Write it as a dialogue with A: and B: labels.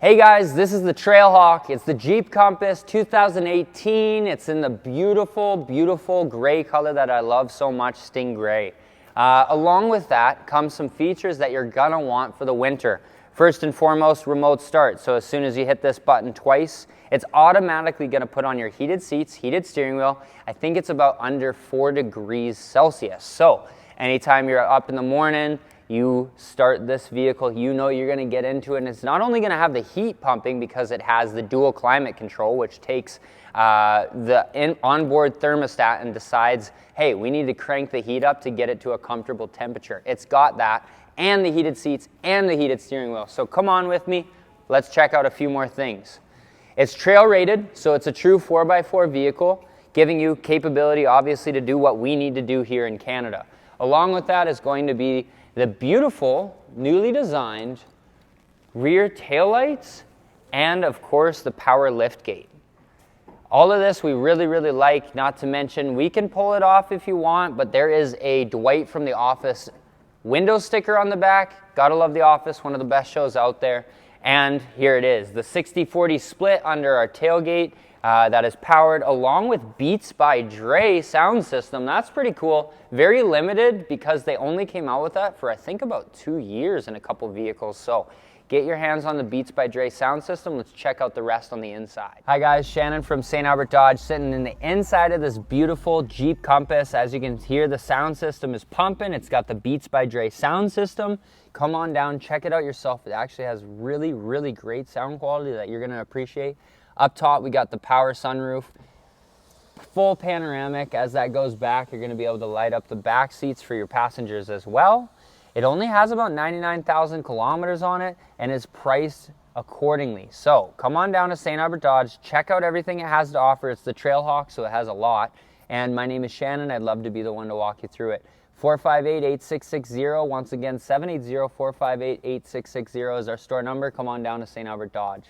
A: Hey guys, this is the Trailhawk. It's the Jeep Compass 2018. It's in the beautiful, beautiful gray color that I love so much, Sting Gray. Along with that comes some features that you're gonna want for the winter. First and foremost, remote start. So as soon as you hit this button twice, it's automatically gonna put on your heated seats, heated steering wheel. I think it's about under 4 degrees Celsius. So anytime you're up in the morning, you start this vehicle, you know you're gonna get into it, and it's not only gonna have the heat pumping because it has the dual climate control, which takes the onboard thermostat and decides, hey, we need to crank the heat up to get it to a comfortable temperature. It's got that, and the heated seats, and the heated steering wheel. So come on with me, let's check out a few more things. It's trail rated, so it's a true 4x4 vehicle, giving you capability, obviously, to do what we need to do here in Canada. Along with that is going to be the beautiful, newly designed rear taillights, and of course the power lift gate. All of this we really, really like, not to mention we can pull it off if you want, but there is a Dwight from The Office window sticker on the back. Gotta love The Office, one of the best shows out there. And here it is, the 60-40 split under our tailgate that is powered along with Beats by Dre sound system. That's pretty cool. Very limited because they only came out with that for I think about 2 years in a couple vehicles. So get your hands on the Beats by Dre sound system. Let's check out the rest on the inside. Hi guys, Shannon from St.Albert Dodge sitting in the inside of this beautiful Jeep Compass. As you can hear, the sound system is pumping. It's got the Beats by Dre sound system. Come on down, check it out yourself. It actually has really, really great sound quality that you're gonna appreciate. Up top, we got the power sunroof, full panoramic. As that goes back, you're gonna be able to light up the back seats for your passengers as well. It only has about 99,000 kilometers on it and is priced accordingly. So come on down to St.Albert Dodge, check out everything it has to offer. It's the Trailhawk, so it has a lot. And my name is Shannon. I'd love to be the one to walk you through it. 458-8660. Once again, 780-458-8660 is our store number. Come on down to St.Albert Dodge.